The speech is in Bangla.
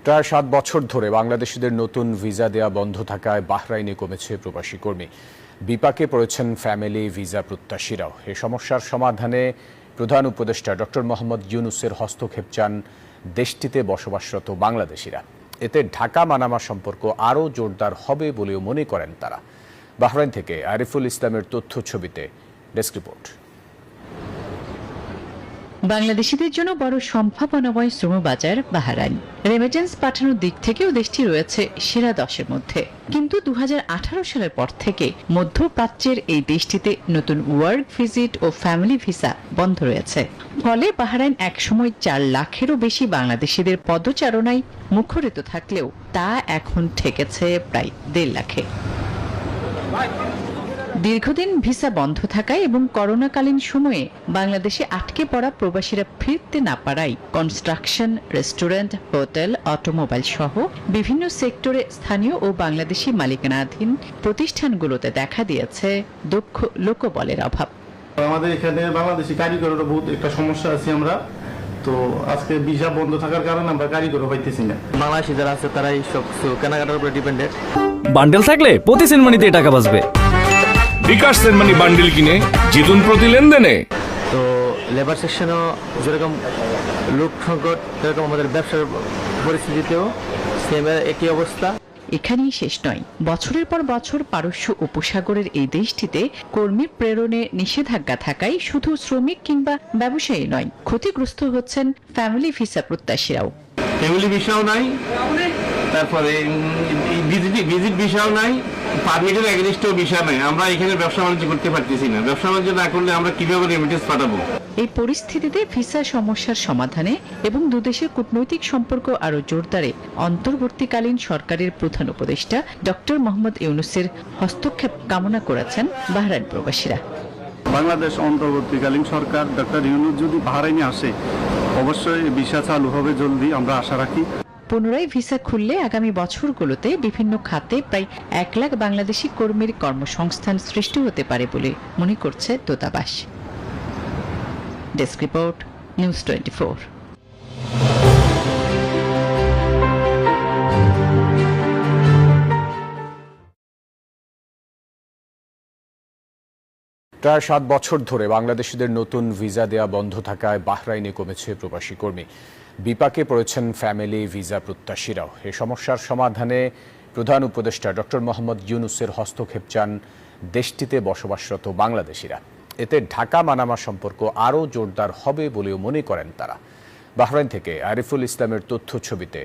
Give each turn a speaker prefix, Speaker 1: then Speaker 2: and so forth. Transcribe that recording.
Speaker 1: প্রায় ৭ বছর ধরে বাংলাদেশিদের নতুন ভিসা দেয়া বন্ধ থাকায় বাহরাইনে কমেছে প্রবাসী কর্মী। বিপাকে পড়েছেন ফ্যামিলি ভিসা প্রত্যাশীরাও। এই সমস্যার সমাধানে প্রধান উপদেষ্টা ডক্টর মোহাম্মদ ইউনূসের হস্তক্ষেপ চান দেশটিতে বসবাসরত বাংলাদেশিরা। এতে ঢাকা মানামা সম্পর্ক আরও জোরদার হবে বলেও মনে করেন তারা। বাহরাইন থেকে আরিফুল ইসলামের তথ্য ছবিতে ডেস্ক রিপোর্ট।
Speaker 2: বাংলাদেশিদের জন্য বড় সম্ভাবনাময় শ্রমবাজার বাহরাইন। রেমিটেন্স পাঠানোর দিক থেকেও দেশটি রয়েছে সেরা 10-এর মধ্যে। কিন্তু 2018 সালের পর থেকে মধ্যপ্রাচ্যের এই দেশটিতে নতুন ওয়ার্ক ভিজিট ও ফ্যামিলি ভিসা বন্ধ রয়েছে। ফলে বাহরাইন একসময় 4 লাখেরও বেশি বাংলাদেশিদের পদচারণায় মুখরিত থাকলেও তা এখন ঠেকেছে প্রায় 1.5 লাখে। দীর্ঘদিন ভিসা বন্ধ থাকায় এবং করোনাকালীন সময়ে বাংলাদেশে আটকে পড়া প্রবাসীরা ফিরতে না পারায় কনস্ট্রাকশন, রেস্টুরেন্ট, হোটেল, অটোমোবাইল সহ বিভিন্ন সেক্টরে স্থানীয় ও বাংলাদেশি মালিকানাধীন প্রতিষ্ঠানগুলোতে দেখা দিয়েছে দক্ষ লোকবলের অভাব।
Speaker 3: আমাদের এখানে বাংলাদেশি কারিগরের বহুত একটা সমস্যা আছে। আমরা তো আজকে ভিসা বন্ধ থাকার কারণে আমরা কারিগরও পাইতেছি না।
Speaker 4: বাংলাদেশি যারা আছে তারাই সব কেনাকাটার উপরে ডিপেন্ডেন্ট।
Speaker 5: বান্ডেল থাকলে প্রতি সেনমানিতে টাকা বাঁচবে।
Speaker 6: বিকাশ সেনমানি বান্ডেল কিনে জিতুন প্রতি লেনদেনে।
Speaker 4: তো লেবার সেকশনও যেরকম লোক সংকট, সেরকম আমাদের ব্যবসার পরিস্থিতিতেও সেম একই অবস্থা।
Speaker 2: এখানেই শেষ নয়। বছরের পর বছর পারস্য উপসাগরের এই দেশটিতে কর্মী প্রেরণে নিষেধাজ্ঞা থাকায় শুধু শ্রমিক কিংবা ব্যবসায়ী নয়, ক্ষতিগ্রস্ত হচ্ছেন ফ্যামিলি ভিসা প্রত্যাশীরাও।
Speaker 3: ফ্যামিলি ভিসাও নাই, তারপরে ভিজিট ভিসাও নাই, পারমিটের এগেইনস্টেও ভিসা নাই। আমরা এখানে ব্যবসা বাণিজ্য করতে পারতেছি না। ব্যবসা বাণিজ্য না করলে আমরা কিভাবে রেমিটেন্স পাঠাবো?
Speaker 2: এই পরিস্থিতিতে ভিসা সমস্যার সমাধানে এবং দুদেশের কূটনৈতিক সম্পর্ক আরও জোরদারে অন্তর্বর্তীকালীন সরকারের প্রধান উপদেষ্টা ডক্টর মোহাম্মদ ইউনূসের হস্তক্ষেপ কামনা করেছেন বাহরাইন প্রবাসীরা।
Speaker 3: বাংলাদেশ অন্তর্বর্তীকালীন সরকার ডক্টর ইউনূস যদি বাহরাইনে আসে, অবশ্যই ভিসা চালু হবে জলদি, আমরা আশা রাখি।
Speaker 2: পুনরায় ভিসা খুললে আগামী বছরগুলোতে বিভিন্ন খাতে প্রায় 1 লাখ বাংলাদেশি কর্মীর কর্মসংস্থান সৃষ্টি হতে পারে বলে মনে করছে দূতাবাস। Desk report, news 24।
Speaker 1: প্রায় ৭ বছর ধরে বাংলাদেশিদের নতুন ভিসা দেয়া বন্ধ থাকায় বাহরাইনে কমেছে প্রবাসী কর্মী। বিপাকে পড়েছেন ফ্যামিলি ভিসা প্রত্যাশীরাও। এই সমস্যার সমাধানে প্রধান উপদেষ্টা ডক্টর মোহাম্মদ ইউনূসের হস্তক্ষেপ চান দেশটিতে বসবাসরত বাংলাদেশিরা। এতে ঢাকা মানামা সম্পর্ক আরও জোরদার হবে বলেও মনে করেন তারা। বাহরাইন থেকে আরিফুল ইসলামের তথ্য ছবিতে